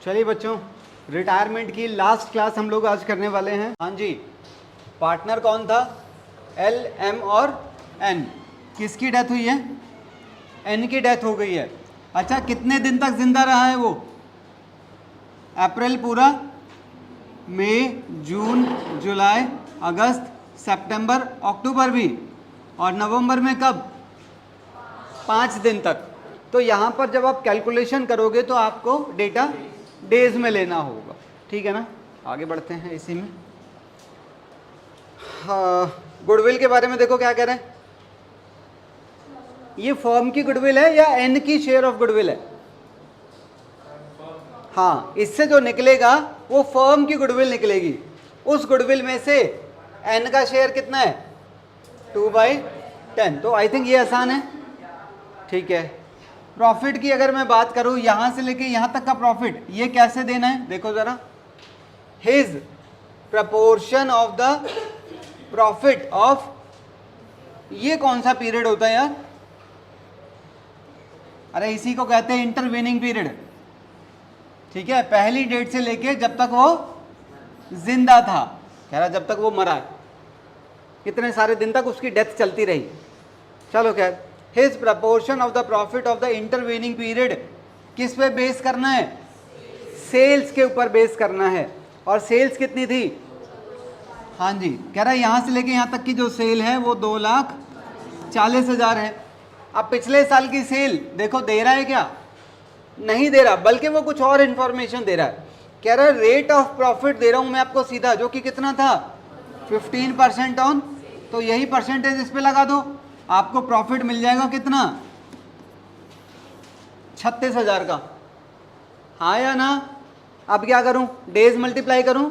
चलिए बच्चों, रिटायरमेंट की लास्ट क्लास हम लोग आज करने वाले हैं। हाँ जी, पार्टनर कौन था? एल, एम और एन। किसकी डेथ हुई है? एन की डेथ हो गई है। अच्छा, कितने दिन तक जिंदा रहा है वो? अप्रैल पूरा, मई, जून, जुलाई, अगस्त, सितंबर, अक्टूबर भी, और नवंबर में कब? 5 दिन तक। तो यहाँ पर जब आप कैलकुलेशन करोगे तो आपको डेटा डेज में लेना होगा, ठीक है ना। आगे बढ़ते हैं इसी में। हाँ, गुडविल के बारे में देखो क्या कह रहे हैं। ये फर्म की गुडविल है या एन की शेयर ऑफ गुडविल है? हाँ, इससे जो निकलेगा वो फर्म की गुडविल निकलेगी। उस गुडविल में से एन का शेयर कितना है? 2/10। तो आई थिंक ये आसान है, ठीक है। प्रॉफिट की अगर मैं बात करूं, यहां से लेके यहां तक का प्रॉफिट ये कैसे देना है देखो जरा। His proportion of the profit of, ये कौन सा पीरियड होता है यार? अरे इसी को कहते हैं इंटरवेनिंग पीरियड, ठीक है। पहली डेट से लेके जब तक वो जिंदा था, कह रहा जब तक वो मरा, कितने सारे दिन तक उसकी डेथ चलती रही। चलो खैर, his proportion of the profit of the intervening period किस पे बेस करना है? सेल्स के ऊपर बेस करना है। और सेल्स कितनी थी? हाँ जी, कह रहा है यहां से लेके यहां तक की जो सेल है वो 2,40,000 है। अब पिछले साल की सेल देखो, दे रहा है क्या? नहीं दे रहा, बल्कि वो कुछ और इंफॉर्मेशन दे रहा है। कह रहा है रेट ऑफ प्रॉफिट दे रहा हूं मैं आपको सीधा, जो कि कितना था? 15% ऑन। तो यही परसेंटेज इस पे लगा दो, आपको प्रॉफिट मिल जाएगा कितना? 36,000 का। हाँ या ना? अब क्या करूं? डेज मल्टीप्लाई करूं?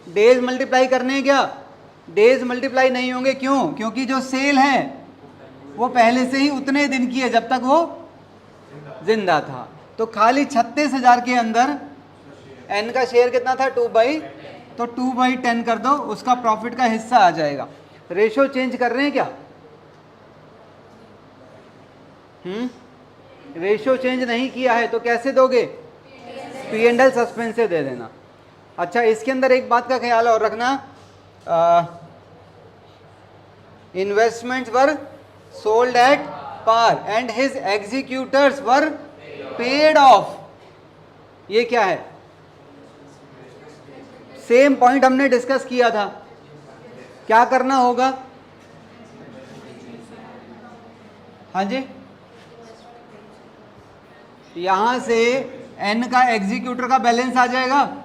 डेज मल्टीप्लाई करने क्या? डेज मल्टीप्लाई नहीं होंगे, क्यों? क्योंकि जो सेल है वो पहले से ही उतने दिन की है जब तक वो जिंदा था। तो खाली 36,000 के अंदर एन का शेयर कितना था? 2/, तो 2/10 कर दो, उसका प्रॉफिट का हिस्सा आ जाएगा। रेशो चेंज कर रहे हैं क्या? रेशो चेंज नहीं किया है तो कैसे दोगे? P&L सस्पेंस से दे देना। अच्छा, इसके अंदर एक बात का ख्याल और रखना, investments were sold at par and his executors were paid off. ये क्या है? सेम पॉइंट हमने डिस्कस किया था। क्या करना होगा? हाँ जी, यहां से एन का एग्जीक्यूटर का बैलेंस आ जाएगा,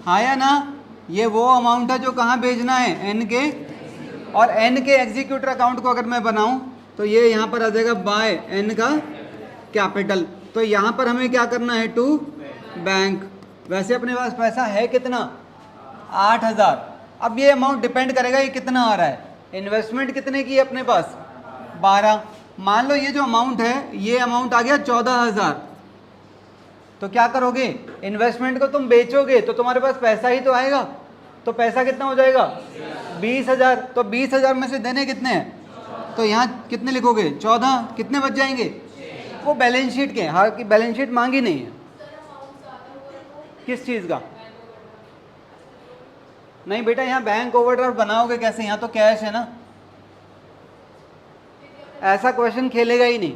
हाँ या ना? ये वो अमाउंट है जो कहाँ भेजना है? एन के, और एन के एग्जीक्यूटर अकाउंट को अगर मैं बनाऊं तो ये यहाँ पर आ जाएगा बाय एन का कैपिटल। तो यहाँ पर हमें क्या करना है? To bank. वैसे अपने पास पैसा है कितना? 8,000। अब ये अमाउंट डिपेंड करेगा ये कितना आ रहा है। इन्वेस्टमेंट कितने की है अपने पास? 12। मान लो ये जो अमाउंट है, ये अमाउंट आ गया 14,000। तो क्या करोगे? इन्वेस्टमेंट को तुम बेचोगे तो तुम्हारे पास पैसा ही तो आएगा। तो पैसा कितना हो जाएगा? 20,000। तो 20,000 में से देने कितने हैं? तो यहाँ कितने लिखोगे? 14। कितने बच जाएंगे? वो बैलेंस शीट के, हाँ की बैलेंस शीट मांगी नहीं है। किस चीज़ का? नहीं बेटा, यहाँ बैंक ओवरड्राफ्ट बनाओगे कैसे? यहाँ तो कैश है ना। ऐसा क्वेश्चन खेलेगा ही नहीं,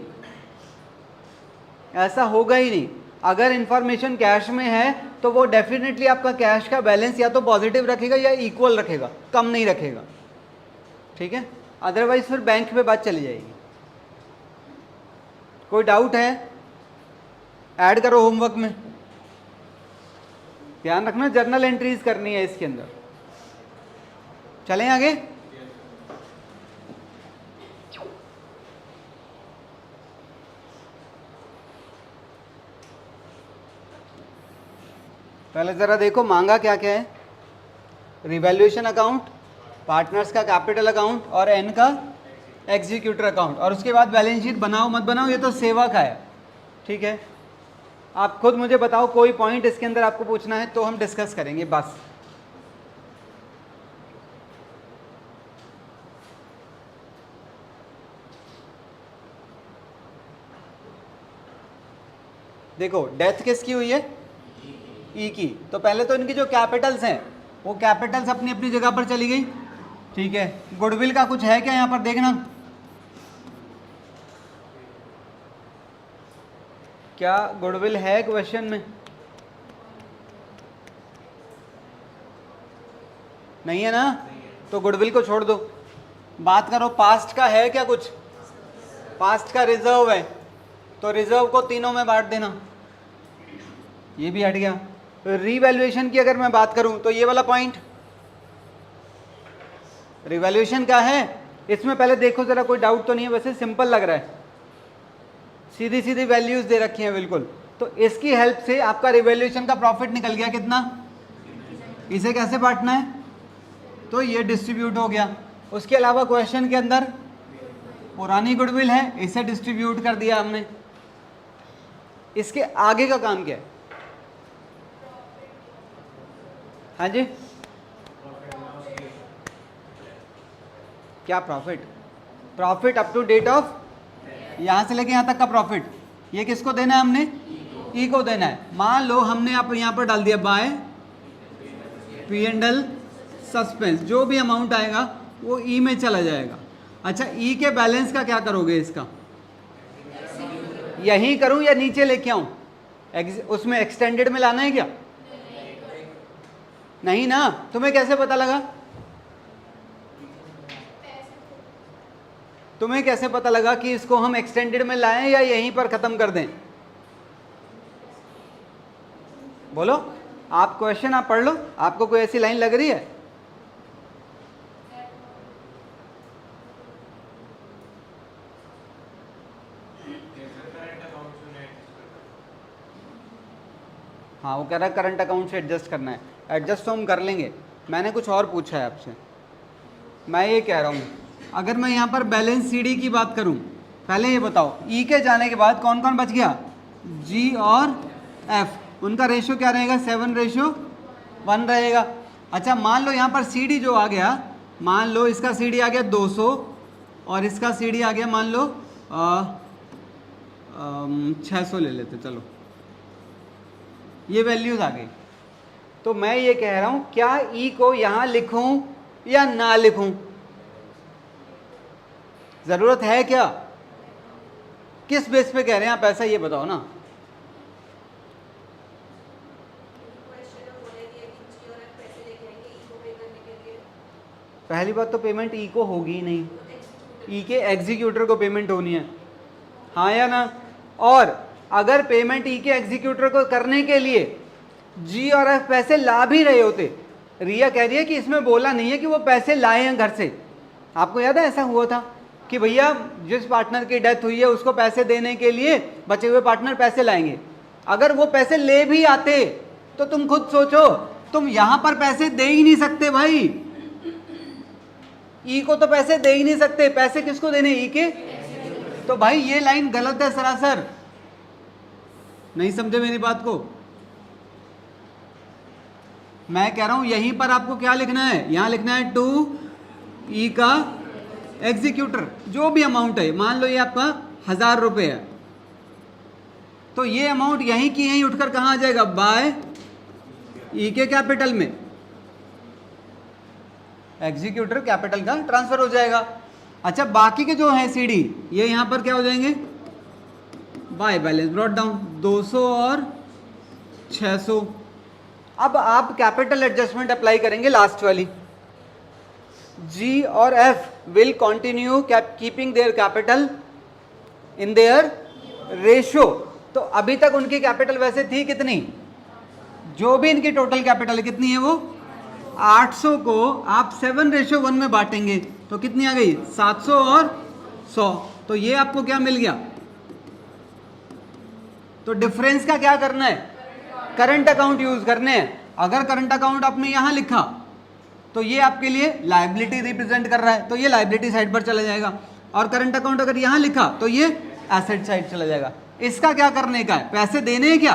ऐसा होगा ही नहीं। अगर इंफॉर्मेशन कैश में है तो वो डेफिनेटली आपका कैश का बैलेंस या तो पॉजिटिव रखेगा या इक्वल रखेगा, कम नहीं रखेगा, ठीक है। अदरवाइज फिर बैंक पे बात चली जाएगी। कोई डाउट है? ऐड करो होमवर्क में। ध्यान रखना, जर्नल एंट्रीज करनी है इसके अंदर। चलें आगे। पहले ज़रा देखो मांगा क्या क्या है। रिवैल्यूएशन अकाउंट, पार्टनर्स का कैपिटल अकाउंट और एन का एग्जीक्यूटर अकाउंट, और उसके बाद बैलेंस शीट बनाओ मत बनाओ ये तो सेवा का है, ठीक है। आप खुद मुझे बताओ कोई पॉइंट इसके अंदर आपको पूछना है तो हम डिस्कस करेंगे बस। देखो डेथ किसकी हुई है, ई की, तो पहले तो इनकी जो कैपिटल्स हैं वो कैपिटल्स अपनी अपनी जगह पर चली गई, ठीक है। गुडविल का कुछ है क्या यहाँ पर, देखना क्या गुडविल है क्वेश्चन में, नहीं है ना, तो गुडविल को छोड़ दो। बात करो पास्ट का है क्या कुछ, पास्ट का रिजर्व है, तो रिजर्व को तीनों में बांट देना, ये भी हट गया। रीवैल्यूएशन की अगर मैं बात करूं तो ये वाला पॉइंट रिवैल्यूएशन का है, इसमें पहले देखो जरा कोई डाउट तो नहीं है, वैसे सिंपल लग रहा है, सीधी सीधी वैल्यूज दे रखी हैं बिल्कुल। तो इसकी हेल्प से आपका रिवैल्यूएशन का प्रॉफिट निकल गया कितना, इसे कैसे बांटना है, तो ये डिस्ट्रीब्यूट हो गया। उसके अलावा क्वेश्चन के अंदर पुरानी गुडविल है, इसे डिस्ट्रीब्यूट कर दिया हमने। इसके आगे का काम क्या है, हाँ जी क्या profit, profit up to date of, यहां से लेके यहां तक का प्रॉफिट, ये किसको देना है हमने, ई को देना है। मान लो हमने आप यहां पर डाल दिया by P and L suspense, जो भी अमाउंट आएगा वो ई में चला जाएगा। अच्छा ई के बैलेंस का क्या करोगे, इसका यहीं करूं या नीचे लेके आऊं, उसमें एक्सटेंडेड में लाना है क्या, नहीं ना, तुम्हें कैसे पता लगा, तुम्हें कैसे पता लगा कि इसको हम एक्सटेंडेड में लाएं या यहीं पर खत्म कर दें, बोलो आप, क्वेश्चन आप पढ़ लो, आपको कोई ऐसी लाइन लग रही है, हाँ वो कह रहा है करंट अकाउंट से एडजस्ट करना है, एडजस्ट तो हम कर लेंगे, मैंने कुछ और पूछा है आपसे। मैं ये कह रहा हूँ अगर मैं यहाँ पर बैलेंस सीडी की बात करूँ, पहले ये बताओ ई के जाने के बाद कौन कौन बच गया, जी और एफ, उनका रेशियो क्या रहेगा, 7:1 रहेगा। अच्छा मान लो यहाँ पर सीडी जो आ गया, मान लो इसका सीडी आ गया 200 और इसका सीडी आ गया मान लो 600 ले लेते, चलो ये वैल्यूज आ गई। तो मैं ये कह रहा हूं क्या ई को यहां लिखूं या ना लिखूं, जरूरत है क्या, किस बेस पे कह रहे हैं आप, ऐसा ये बताओ ना। पहली बात तो पेमेंट ई को होगी ही नहीं, ई के एग्जीक्यूटर को पेमेंट होनी है, हाँ या ना। और अगर पेमेंट ई के एग्जीक्यूटर को करने के लिए जी और एफ पैसे ला भी रहे होते, रिया कह रही है कि इसमें बोला नहीं है कि वो पैसे लाए हैं घर से, आपको याद है ऐसा हुआ था कि भैया जिस पार्टनर की डेथ हुई है उसको पैसे देने के लिए बचे हुए पार्टनर पैसे लाएंगे। अगर वो पैसे ले भी आते तो तुम खुद सोचो, तुम यहां पर पैसे दे ही नहीं सकते भाई, ई को तो पैसे दे ही नहीं सकते, पैसे किसको देने, ई के, तो भाई ये लाइन गलत है सरासर, नहीं समझे मेरी बात को। मैं कह रहा हूं यहीं पर आपको क्या लिखना है, यहां लिखना है टू ई का एग्जीक्यूटर, जो भी अमाउंट है, मान लो ये आपका 1000 रुपये है, तो ये अमाउंट यहीं की यहीं उठकर कहां आ जाएगा, बाय ई के कैपिटल में, एग्जीक्यूटर कैपिटल का ट्रांसफर हो जाएगा। अच्छा बाकी के जो है सीडी, ये यहां पर क्या हो जाएंगे, बाय बैलेंस ब्रॉट डाउन 200 और 600। अब आप कैपिटल एडजस्टमेंट अप्लाई करेंगे लास्ट वाली, जी और F will continue keeping their capital in their ratio. तो अभी तक उनकी कैपिटल वैसे थी कितनी, जो भी इनकी टोटल कैपिटल कितनी है वो 800 को आप 7:1 में बांटेंगे तो कितनी आ गई, 700 और 100, तो ये आपको क्या मिल गया। तो डिफरेंस का क्या करना है, करंट अकाउंट यूज करने हैं। अगर करंट अकाउंट आपने यहां लिखा तो ये आपके लिए लायबिलिटी रिप्रेजेंट कर रहा है, तो ये लायबिलिटी साइड पर चला जाएगा, और करंट अकाउंट अगर यहां लिखा तो ये एसेट साइड चला जाएगा। इसका क्या करने का है, पैसे देने हैं क्या,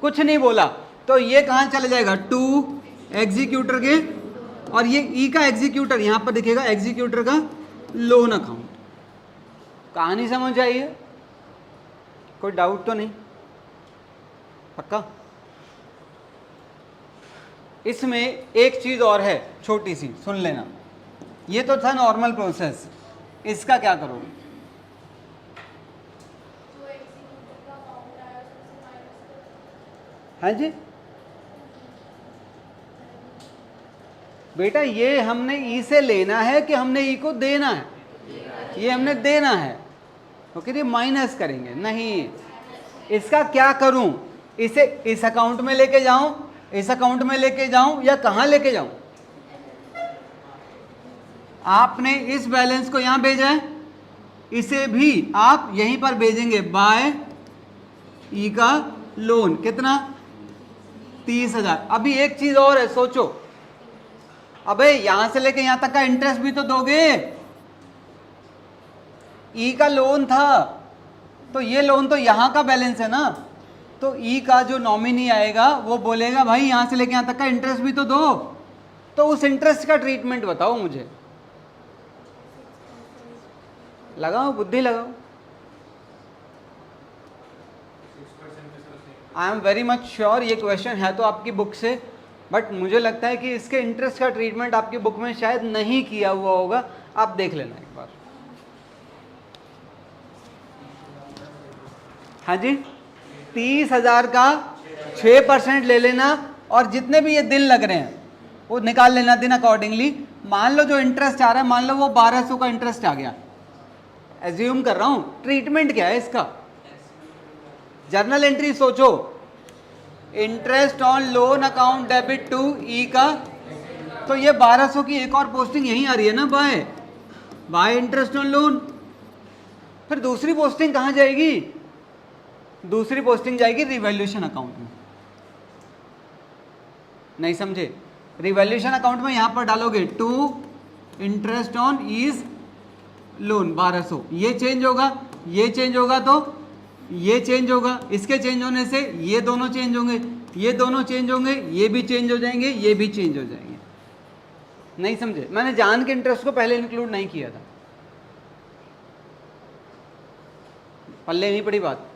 कुछ नहीं बोला, तो ये कहां चला जाएगा, टू एग्जीक्यूटर के, और ये ई का एग्जीक्यूटर यहां पर दिखेगा, एग्जीक्यूटर का लोन अकाउंट। कहानी समझ आइए, कोई डाउट तो नहीं? पक्का? इसमें एक चीज और है छोटी सी, सुन लेना। ये तो था नॉर्मल प्रोसेस, इसका क्या करोगे? हाँ जी बेटा, ये हमने ई से लेना है कि हमने ई को देना है? ये हमने देना है, तो फिर ये माइनस करेंगे। नहीं, इसका क्या करूं? इसे इस अकाउंट में लेके जाऊं, इस अकाउंट में लेके जाऊं, या कहां लेके जाऊं? आपने इस बैलेंस को यहां भेजा है, इसे भी आप यहीं पर भेजेंगे बाय ई का लोन। कितना? 30,000। अभी एक चीज और है, सोचो। अबे यहां से लेके यहां तक का इंटरेस्ट भी तो दोगे। ई का लोन था, तो ये लोन तो यहां का बैलेंस है ना, तो ई का जो नॉमिनी आएगा वो बोलेगा भाई यहां से लेके यहां तक का इंटरेस्ट भी तो दो। तो उस इंटरेस्ट का ट्रीटमेंट बताओ मुझे। लगाओ, बुद्धि लगाओ। I am very much sure ये क्वेश्चन है तो आपकी बुक से, बट मुझे लगता है कि इसके इंटरेस्ट का ट्रीटमेंट आपकी बुक में शायद नहीं किया हुआ होगा। आप देख लेना एक बार। हाँ जी, 30,000 का 6% ले लेना, और जितने भी ये दिन लग रहे हैं वो निकाल लेना दिन अकॉर्डिंगली। मान लो जो इंटरेस्ट आ रहा है, मान लो वो 1200 का इंटरेस्ट आ गया, एज्यूम कर रहा हूं। ट्रीटमेंट क्या है इसका? जर्नल एंट्री सोचो, interest on loan account debit to E का, तो ये 1200 की एक और पोस्टिंग यहीं आ रही है ना, बाय इंटरेस्ट ऑन लोन। फिर दूसरी पोस्टिंग कहां जाएगी? दूसरी पोस्टिंग जाएगी रिवैल्यूएशन अकाउंट में। नहीं समझे? रिवैल्यूएशन अकाउंट में यहां पर डालोगे to interest on his loan 1200, ये चेंज होगा, ये चेंज होगा, तो ये चेंज होगा। इसके चेंज होने से ये दोनों चेंज होंगे, ये दोनों चेंज होंगे, ये भी चेंज हो जाएंगे, ये भी चेंज हो जाएंगे। नहीं समझे? मैंने जान के इंटरेस्ट को पहले इंक्लूड नहीं किया था। पल्ले नहीं पड़ी बात?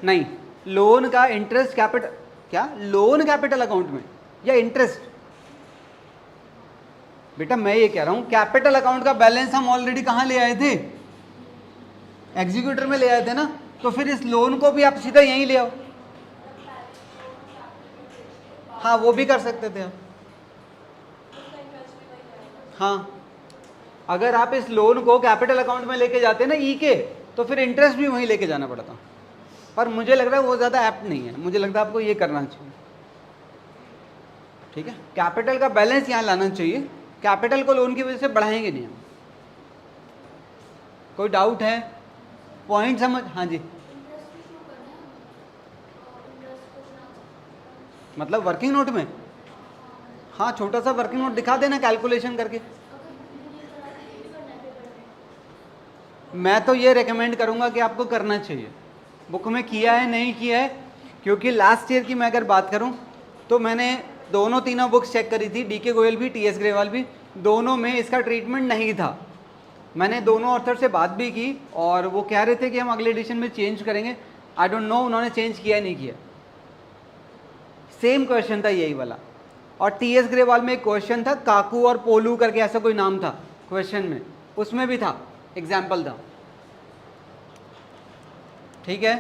नहीं, लोन का इंटरेस्ट कैपिटल, क्या लोन कैपिटल अकाउंट में या इंटरेस्ट? बेटा मैं ये कह रहा हूं कैपिटल अकाउंट का बैलेंस हम ऑलरेडी कहां ले आए थे? एग्जीक्यूटर में ले आए थे ना, तो फिर इस लोन को भी आप सीधा यहीं ले आओ। हाँ वो भी कर सकते थे आप। हाँ, अगर आप इस लोन को कैपिटल अकाउंट में लेके जाते ना ई के, तो फिर इंटरेस्ट भी वहीं लेके जाना पड़ता। पर मुझे लग रहा है वो ज़्यादा ऐप्ट नहीं है, मुझे लगता है आपको ये करना चाहिए। ठीक है, कैपिटल का बैलेंस यहाँ लाना चाहिए, कैपिटल को लोन की वजह से बढ़ाएंगे नहीं हम। कोई डाउट है? पॉइंट समझ? हाँ जी, मतलब वर्किंग नोट में? हाँ, छोटा सा वर्किंग नोट दिखा देना कैलकुलेशन करके। मैं तो ये रेकमेंड करूंगा कि आपको करना चाहिए। बुक में किया है नहीं किया है, क्योंकि लास्ट ईयर की मैं अगर बात करूं तो मैंने दोनों तीनों बुक्स चेक करी थी, डीके गोयल भी, टीएस ग्रेवाल भी, दोनों में इसका ट्रीटमेंट नहीं था। मैंने दोनों ऑथर से बात भी की और वो कह रहे थे कि हम अगले एडिशन में चेंज करेंगे। आई डोंट नो उन्होंने चेंज किया नहीं किया। सेम क्वेश्चन था यही वाला। और टीएस ग्रेवाल में एक क्वेश्चन था, काकू और पोलू करके ऐसा कोई नाम था क्वेश्चन में, उसमें भी था, एग्जाम्पल था। ठीक है,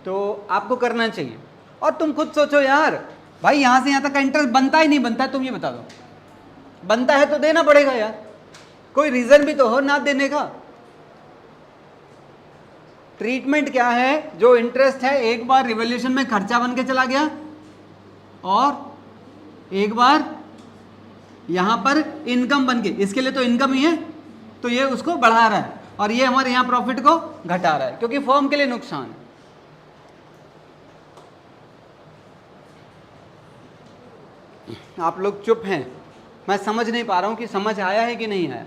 तो आपको करना चाहिए। और तुम खुद सोचो यार, भाई यहां से यहां तक का इंटरेस्ट बनता ही नहीं बनता है, तुम ये बता दो। बनता है तो देना पड़ेगा यार, कोई रीजन भी तो हो ना देने का। ट्रीटमेंट क्या है? जो इंटरेस्ट है एक बार रिवॉल्यूशन में खर्चा बन के चला गया और एक बार यहां पर इनकम बन के, इसके लिए तो इनकम ही है, तो ये उसको बढ़ा रहा है और ये हमारे यहां प्रॉफिट को घटा रहा है, क्योंकि फर्म के लिए नुकसान है। आप लोग चुप हैं, मैं समझ नहीं पा रहा हूं कि समझ आया है कि नहीं आया।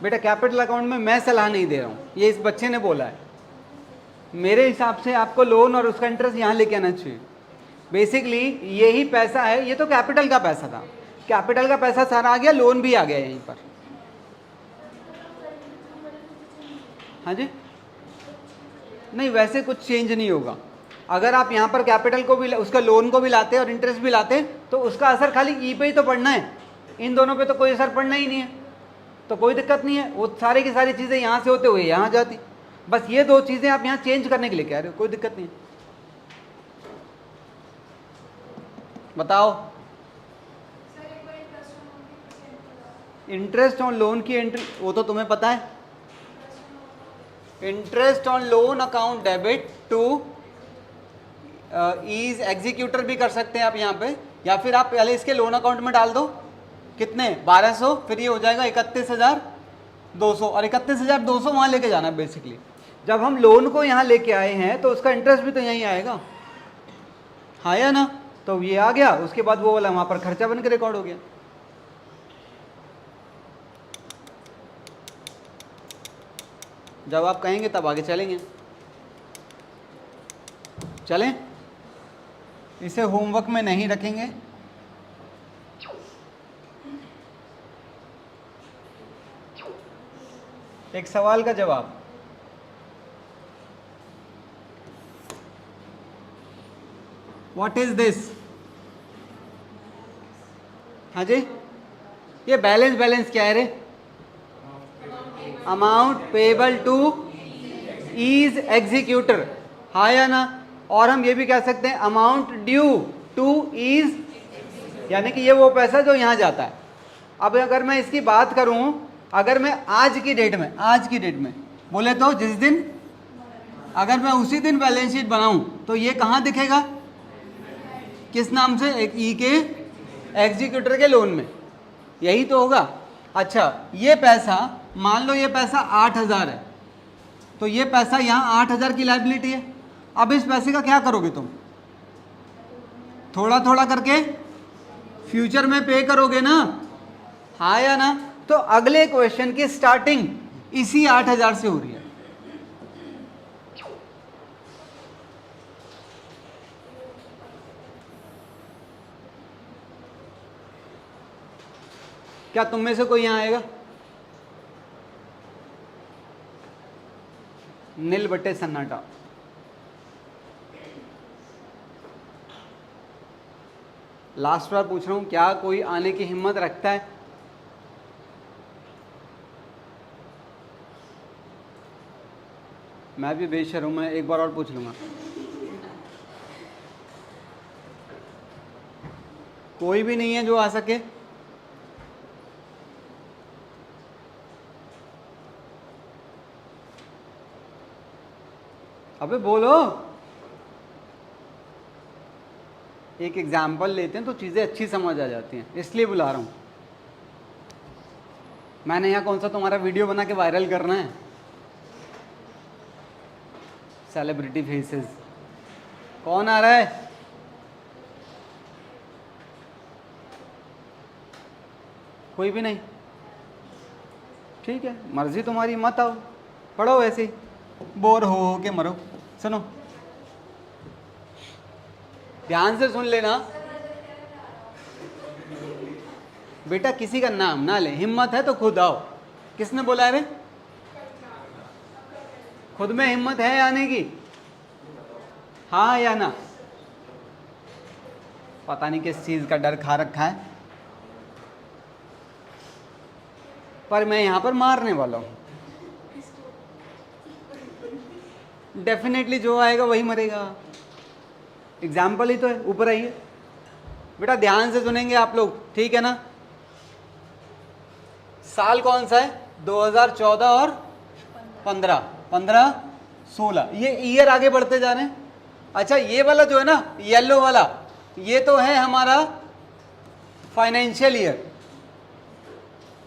बेटा कैपिटल अकाउंट में मैं सलाह नहीं दे रहा हूं, ये इस बच्चे ने बोला है। मेरे हिसाब से आपको लोन और उसका इंटरेस्ट यहां लेके आना चाहिए। बेसिकली यही पैसा है, ये तो कैपिटल का पैसा था, कैपिटल का पैसा सारा आ गया, लोन भी आ गया यहीं पर। हाँ जी, नहीं वैसे कुछ चेंज नहीं होगा। अगर आप यहाँ पर कैपिटल को भी, उसका लोन को भी लाते और इंटरेस्ट भी लाते तो उसका असर खाली ई पे ही तो पड़ना है, इन दोनों पे तो कोई असर पड़ना ही नहीं है, तो कोई दिक्कत नहीं है। वो सारी की सारी चीज़ें यहाँ से होते हुए यहाँ जाती, बस ये दो चीज़ें आप यहाँ चेंज करने के लिए कह रहे हो, कोई दिक्कत नहीं है। बताओ, इंटरेस्ट ऑन लोन की एंट्री वो तो तुम्हें पता है, interest on loan account debit to his executor भी कर सकते हैं आप यहाँ पे, या फिर आप पहले इसके लोन अकाउंट में डाल दो कितने 1200, फिर ये हो जाएगा 31,200 और 31,200 वहाँ लेके जाना है बेसिकली। जब हम लोन को यहाँ लेके आए हैं तो उसका इंटरेस्ट भी तो यहीं आएगा, हाँ या ना, तो ये आ गया, उसके बाद वो वाला वहाँ पर खर्चा बन के रिकॉर्ड हो गया। जब आप कहेंगे तब आगे चलेंगे। चलें, इसे होमवर्क में नहीं रखेंगे। एक सवाल का जवाब, व्हाट इज दिस? हाँ जी, ये बैलेंस क्या है रे? Amount payable to his executor, हाँ या ना। और हम ये भी कह सकते हैं अमाउंट ड्यू टू ईज, यानी कि ये वो पैसा जो यहाँ जाता है। अब अगर मैं इसकी बात करूँ, अगर मैं आज की डेट में बोले तो जिस दिन, अगर मैं उसी दिन बैलेंस शीट बनाऊं तो ये कहाँ दिखेगा, किस नाम से? एक ई के एग्जीक्यूटर के लोन में, यही तो होगा। अच्छा, ये पैसा मान लो ये पैसा 8,000 है, तो ये पैसा यहाँ 8,000 की लायबिलिटी है। अब इस पैसे का क्या करोगे तुम? थोड़ा थोड़ा करके फ्यूचर में पे करोगे ना, हाँ या ना। तो अगले क्वेश्चन की स्टार्टिंग इसी 8,000 से हो रही है। क्या तुम में से कोई यहां आएगा? नील बट्टे सन्नाटा। लास्ट बार पूछ रहा हूं, क्या कोई आने की हिम्मत रखता है? मैं भी बेशर्म, मैं एक बार और पूछ लूंगा। कोई भी नहीं है जो आ सके? अबे बोलो। एक एग्जाम्पल लेते हैं तो चीज़ें अच्छी समझ आ जाती हैं, इसलिए बुला रहा हूँ। मैंने यहाँ कौन सा तुम्हारा वीडियो बना के वायरल करना है? Celebrity faces. कौन आ रहा है? कोई भी नहीं? ठीक है, मर्जी तुम्हारी, मत आओ, पढ़ो ऐसे ही, बोर हो के मरो। सुनो, ध्यान से सुन लेना बेटा, किसी का नाम ना ले, हिम्मत है तो खुद आओ। किसने बोला रे? खुद में हिम्मत है आने की, हाँ या ना? पता नहीं किस चीज का डर खा रखा है, पर मैं यहां पर मारने वाला हूं। डेफिनेटली जो आएगा वही मरेगा, एग्जाम्पल ही तो है। ऊपर आइए बेटा, ध्यान से सुनेंगे आप लोग, ठीक है ना? साल कौन सा है? 2014 और 15, 16, ये ईयर आगे बढ़ते जा रहे हैं। अच्छा, ये वाला जो है ना, येलो वाला, ये तो है हमारा फाइनेंशियल ईयर,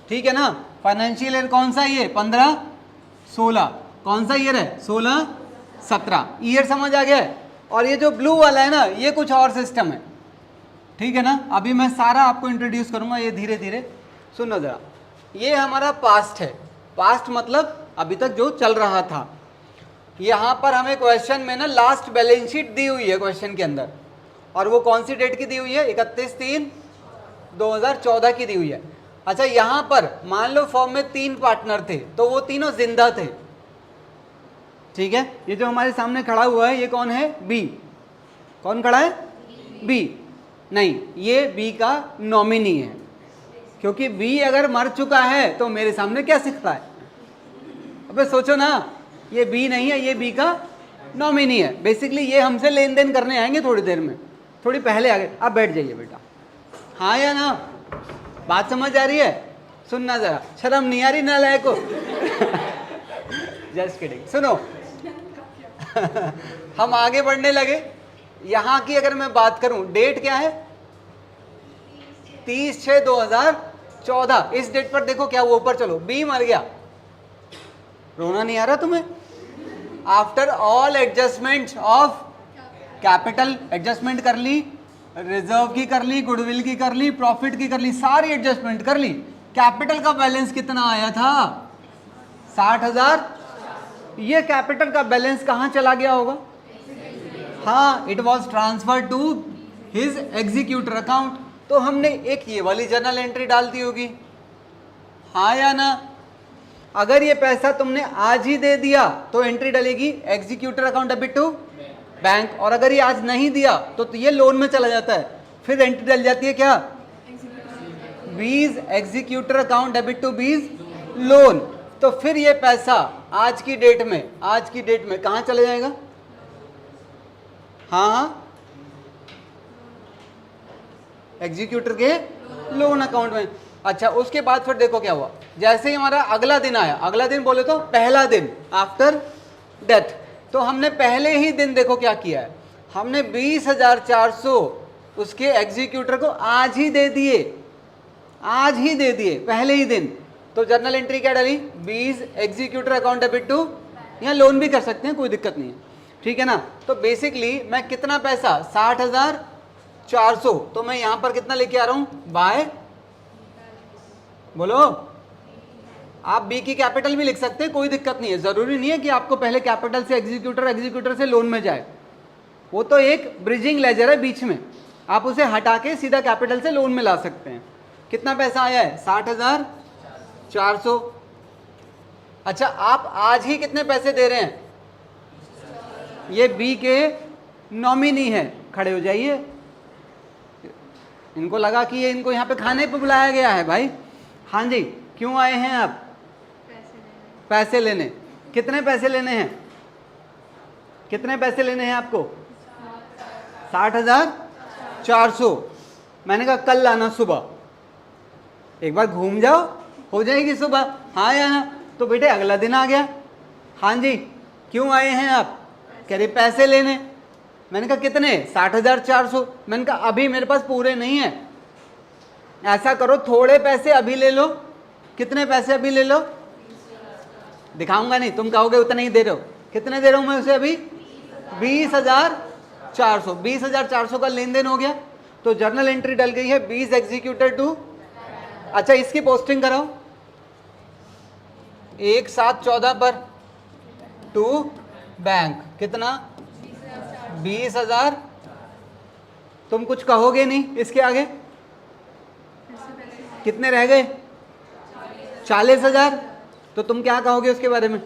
ठीक है ना? फाइनेंशियल ईयर कौन सा? ये 15, 16, कौन सा ईयर है? 16, 17 ईयर, समझ आ गया है? और ये जो ब्लू वाला है ना, ये कुछ और सिस्टम है, ठीक है ना? अभी मैं सारा आपको इंट्रोड्यूस करूंगा, ये धीरे धीरे सुनो जरा। ये हमारा पास्ट है, पास्ट मतलब अभी तक जो चल रहा था। यहाँ पर हमें क्वेश्चन में ना लास्ट बैलेंस शीट दी हुई है क्वेश्चन के अंदर, और वो कौन सी डेट की दी हुई है? 31/3 2014 की दी हुई है। अच्छा यहां पर मान लो फॉर्म में 3 पार्टनर थे तो वो तीनों जिंदा थे, ठीक है। ये जो हमारे सामने खड़ा हुआ है ये कौन है? बी। कौन खड़ा है? बी। नहीं, ये बी का नॉमिनी है, क्योंकि बी अगर मर चुका है तो मेरे सामने कैसे खड़ा है? अबे सोचो ना, ये बी नहीं है, ये बी का नॉमिनी है। बेसिकली ये हमसे लेन देन करने आएंगे थोड़ी देर में, थोड़ी पहले आ गए। आप बैठ जाइए बेटा, हाँ या ना? बात समझ आ रही है? सुनना जरा, शर्म नहीं आ रही नालायक को? Just kidding. सुनो हम आगे बढ़ने लगे। यहां की अगर मैं बात करूं, डेट क्या है? 30/6/2014। इस डेट पर देखो क्या हुआ, ऊपर चलो, बी मर गया। रोना नहीं आ रहा तुम्हें? After all adjustment of capital, adjustment कर ली, रिजर्व की कर ली, गुडविल की कर ली, प्रॉफिट की कर ली, सारी एडजस्टमेंट कर ली। कैपिटल का बैलेंस कितना आया था? 60,000। ये कैपिटल का बैलेंस कहां चला गया होगा? हाँ, it was transfer to his executor account. तो हमने एक ये वाली जर्नल एंट्री डाल दी होगी, हाँ या ना? अगर ये पैसा तुमने आज ही दे दिया तो एंट्री डलेगी executor account debit to bank, और अगर ये आज नहीं दिया तो ये लोन में चला जाता है, फिर एंट्री डल जाती है क्या? बीज एग्जीक्यूटर अकाउंट डेबिट टू बीज लोन। तो फिर ये पैसा आज की डेट में कहां चले जाएगा? हाँ, एग्जीक्यूटर के लोन अकाउंट में। अच्छा उसके बाद फिर देखो क्या हुआ, जैसे ही हमारा अगला दिन आया, अगला दिन बोले तो पहला दिन आफ्टर डेथ, तो हमने पहले ही दिन देखो क्या किया है, हमने 20,400 उसके एग्जीक्यूटर को आज ही दे दिए, पहले ही दिन। तो जर्नल एंट्री क्या डाली? 20 एग्जीक्यूटर अकाउंट डेबिट टू, यहाँ लोन भी कर सकते हैं, कोई दिक्कत नहीं है, ठीक है ना। तो बेसिकली मैं कितना पैसा, 60,400, तो मैं यहां पर कितना लेके आ रहा हूं? बाय, बोलो, आप बी की कैपिटल भी लिख सकते हैं, कोई दिक्कत नहीं है। जरूरी नहीं है कि आपको पहले कैपिटल से एग्जीक्यूटर से लोन में जाए, वो तो एक ब्रिजिंग लेजर है बीच में, आप उसे हटा के सीधा कैपिटल से लोन में ला सकते हैं। कितना पैसा आया है? 60,400। अच्छा आप आज ही कितने पैसे दे रहे हैं? ये बी के नॉमिनी है, खड़े हो जाइए। इनको लगा कि ये इनको यहाँ पे खाने पे बुलाया गया है भाई। हाँ जी, क्यों आए हैं आप? पैसे लेने। कितने पैसे लेने हैं? कितने पैसे लेने हैं आपको? 60,400। मैंने कहा कल लाना सुबह, एक बार घूम जाओ, हो जाएगी सुबह, हाँ या ना? तो बेटे अगला दिन आ गया। हाँ जी, क्यों आए हैं आप? कह रहे पैसे लेने। मैंने कहा कितने? 60,400। मैंने कहा अभी मेरे पास पूरे नहीं है, ऐसा करो थोड़े पैसे अभी ले लो। कितने पैसे अभी ले लो? दिखाऊंगा नहीं, तुम कहोगे उतना ही दे रहे हो। कितने दे रहा हूं मैं उसे अभी? 20,400। 20,400 का लेन देन हो गया, तो जर्नल एंट्री डल गई है 20 एग्जीक्यूटर टू। अच्छा इसकी पोस्टिंग कराओ 1/7/14 पर टू बैंक। कितना? 20,000। तुम कुछ कहोगे नहीं इसके आगे? कितने रह गए? 40,000। तो तुम क्या कहोगे उसके बारे में?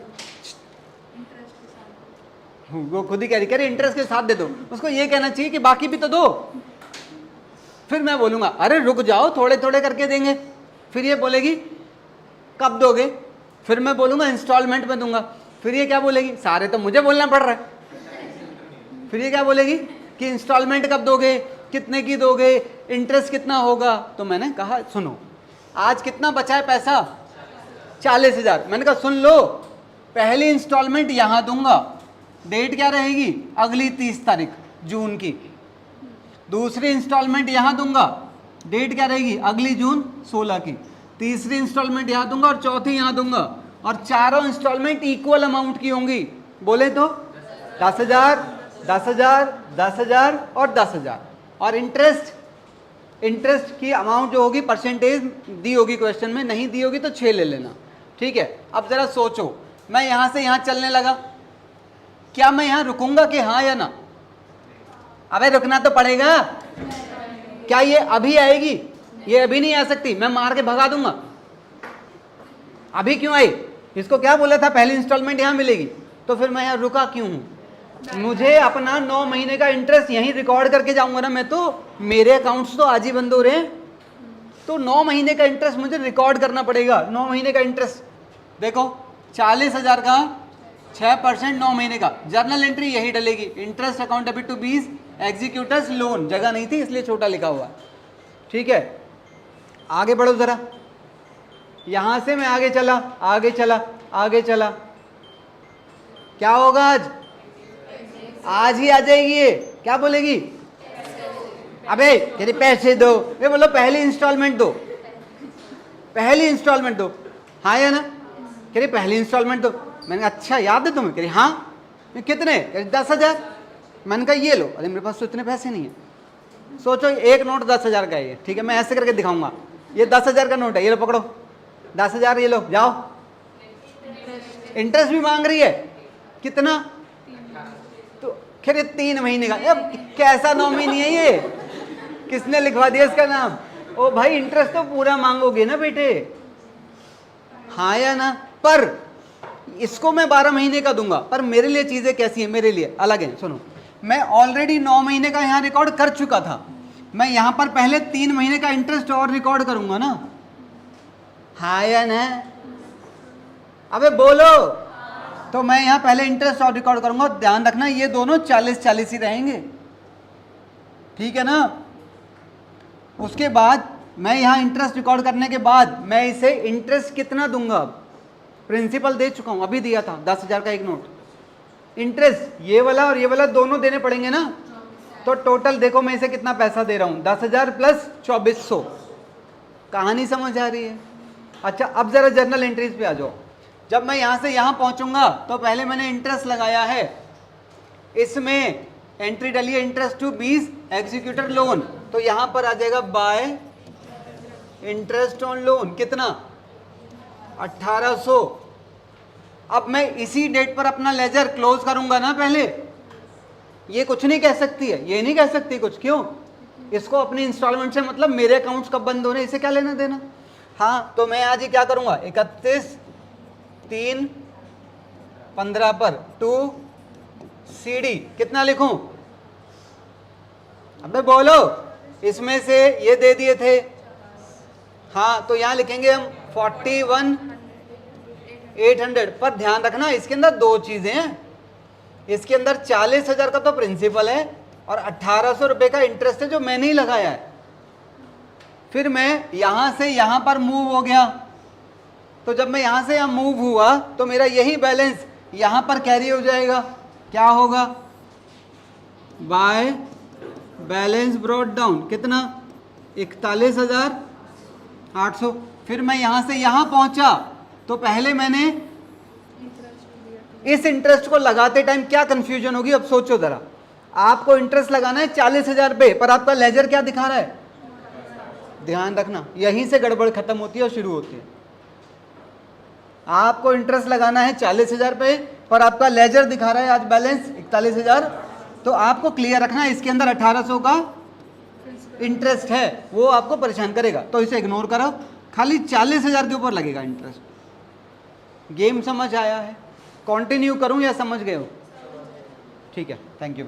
वो खुद ही कह रही इंटरेस्ट के साथ दे दो। उसको ये कहना चाहिए कि बाकी भी तो दो। फिर मैं बोलूंगा अरे रुक जाओ, थोड़े थोड़े करके देंगे। फिर ये बोलेगी कब दोगे? फिर मैं बोलूंगा इंस्टॉलमेंट में दूंगा। फिर ये क्या बोलेगी? सारे तो मुझे बोलना पड़ रहा है। फिर ये क्या बोलेगी कि इंस्टॉलमेंट कब दोगे, कितने की दोगे, इंटरेस्ट कितना होगा। तो मैंने कहा सुनो, आज कितना बचा है पैसा? 40,000। मैंने कहा सुन लो, पहली इंस्टॉलमेंट यहां दूंगा, डेट क्या रहेगी? अगली 30 तारीख जून की। दूसरी इंस्टॉलमेंट यहां दूंगा, डेट क्या रहेगी? अगली जून 16 की। तीसरी इंस्टॉलमेंट यहां दूंगा और चौथी यहां दूंगा, और चारों इंस्टॉलमेंट इक्वल अमाउंट की होंगी। बोले तो 10,000, 10,000, 10,000 और 10,000। और इंटरेस्ट की अमाउंट जो होगी परसेंटेज दी होगी क्वेश्चन में, नहीं दी होगी तो 6 ले लेना, ठीक है। अब जरा सोचो, मैं यहां से यहां चलने लगा, क्या मैं यहां रुकूंगा कि हाँ या ना? अबे रुकना तो पड़ेगा। क्या ये अभी आएगी? ये अभी नहीं आ सकती, मैं मार के भगा दूंगा। अभी क्यों आई? इसको क्या बोला था पहली इंस्टॉलमेंट यहाँ मिलेगी, तो फिर मैं यहाँ रुका क्यों हूँ? मुझे अपना 9 महीने का इंटरेस्ट यहीं रिकॉर्ड करके जाऊंगा ना मैं, तो मेरे अकाउंट्स तो आज ही बंद हो रहे हैं, तो 9 महीने का इंटरेस्ट मुझे रिकॉर्ड करना पड़ेगा। 9 महीने का इंटरेस्ट देखो 40,000 का 6% 9 महीने का, जर्नल एंट्री यही डलेगी, interest account debit to 20 executors loan, जगह नहीं थी इसलिए छोटा लिखा हुआ। ठीक है, आगे बढ़ो जरा, यहां से मैं आगे चला आगे चला आगे चला, क्या होगा आज ही आ जाएगी ये, क्या बोलेगी? अबे तेरे पैसे दो, ये बोलो पहली इंस्टॉलमेंट दो, पहली इंस्टॉलमेंट दो, हाँ या ना? कह रही पहली इंस्टॉलमेंट दो। मैंने कहा अच्छा याद है तुम्हें? कह रही हाँ। कितने? कह रही 10,000। मैंने कहा ये लो। अरे मेरे पास तो इतने पैसे नहीं है। सोचो एक नोट 10,000 का है ये, ठीक है, मैं ऐसे करके दिखाऊंगा, ये 10,000 का नोट है, ये लो पकड़ो 10,000, ये लो जाओ। इंटरेस्ट भी मांग रही है, कितना? तो कह रही 3 महीने का। अब कैसा नॉमिनी है ये, किसने लिखवा दिया इसका नाम? ओ भाई इंटरेस्ट तो पूरा मांगोगे ना बेटे, हाँ या ना? पर इसको मैं 12 महीने का दूंगा, पर मेरे लिए चीजें कैसी है, मेरे लिए अलग है। सुनो, मैं ऑलरेडी 9 महीने का यहाँ रिकॉर्ड कर चुका था, मैं यहाँ पर पहले 3 महीने का इंटरेस्ट और रिकॉर्ड करूंगा ना, हाँ या ना? अबे बोलो। तो मैं यहाँ पहले इंटरेस्ट और रिकॉर्ड करूंगा, ध्यान रखना ये दोनों 40-40 ही रहेंगे, ठीक है ना? उसके बाद मैं यहाँ इंटरेस्ट रिकॉर्ड करने के बाद मैं इसे इंटरेस्ट कितना दूंगा? प्रिंसिपल दे चुका हूं, अभी दिया था 10,000 का एक नोट। इंटरेस्ट ये वाला और ये वाला दोनों देने पड़ेंगे ना, तो टोटल देखो मैं इसे कितना पैसा दे रहा हूं, 10,000 प्लस 2400। कहानी समझ आ रही है? अच्छा अब जरा जर्नल एंट्रीज पे आ जाओ। जब मैं यहाँ से यहाँ पहुंचूंगा तो पहले मैंने इंटरेस्ट लगाया है, इसमें एंट्री डली है इंटरेस्ट टू 20 एग्जीक्यूटर लोन, तो यहां पर आ जाएगा बाय इंटरेस्ट ऑन लोन, कितना? 1800। अब मैं इसी डेट पर अपना लेजर क्लोज करूंगा ना, पहले ये कुछ नहीं कह सकती है, ये नहीं कह सकती कुछ, क्यों? इसको अपनी इंस्टॉलमेंट से मतलब मेरे अकाउंट्स कब बंद हो रहे हैं इसे क्या लेना देना। हाँ तो मैं आज ही क्या करूंगा, 31/3/15 पर टू CD कितना लिखूं? अबे बोलो, इसमें से ये दे दिए थे, हाँ तो यहां लिखेंगे हम 41,800। पर ध्यान रखना इसके अंदर दो चीजें हैं, इसके अंदर 40,000 का तो प्रिंसिपल है और 1,800 रुपए का इंटरेस्ट है जो मैंने ही लगाया है। फिर मैं यहां से यहां पर मूव हो गया, तो जब मैं यहां से यहां मूव हुआ तो मेरा यही बैलेंस यहां पर कैरी हो जाएगा, क्या होगा? बाय बैलेंस ब्रॉट डाउन, कितना? 41,800। फिर मैं यहां से यहां पहुंचा तो पहले मैंने इस इंटरेस्ट को लगाते टाइम क्या कंफ्यूजन होगी, अब सोचो जरा। आपको इंटरेस्ट लगाना है 40,000 पे, पर आपका लेजर क्या दिखा रहा है? ध्यान रखना यहीं से गड़बड़ खत्म होती है और शुरू होती है। आपको इंटरेस्ट लगाना है 40,000 पे, पर आपका लेजर दिखा रहा है आज बैलेंस 41,000, तो आपको क्लियर रखना है इसके अंदर 1,800 का इंटरेस्ट है, वो आपको परेशान करेगा, तो इसे इग्नोर करो, खाली 40,000 के ऊपर लगेगा इंटरेस्ट। गेम समझ आया है? कंटिन्यू करूं या समझ गए हो? ठीक है, थैंक यू।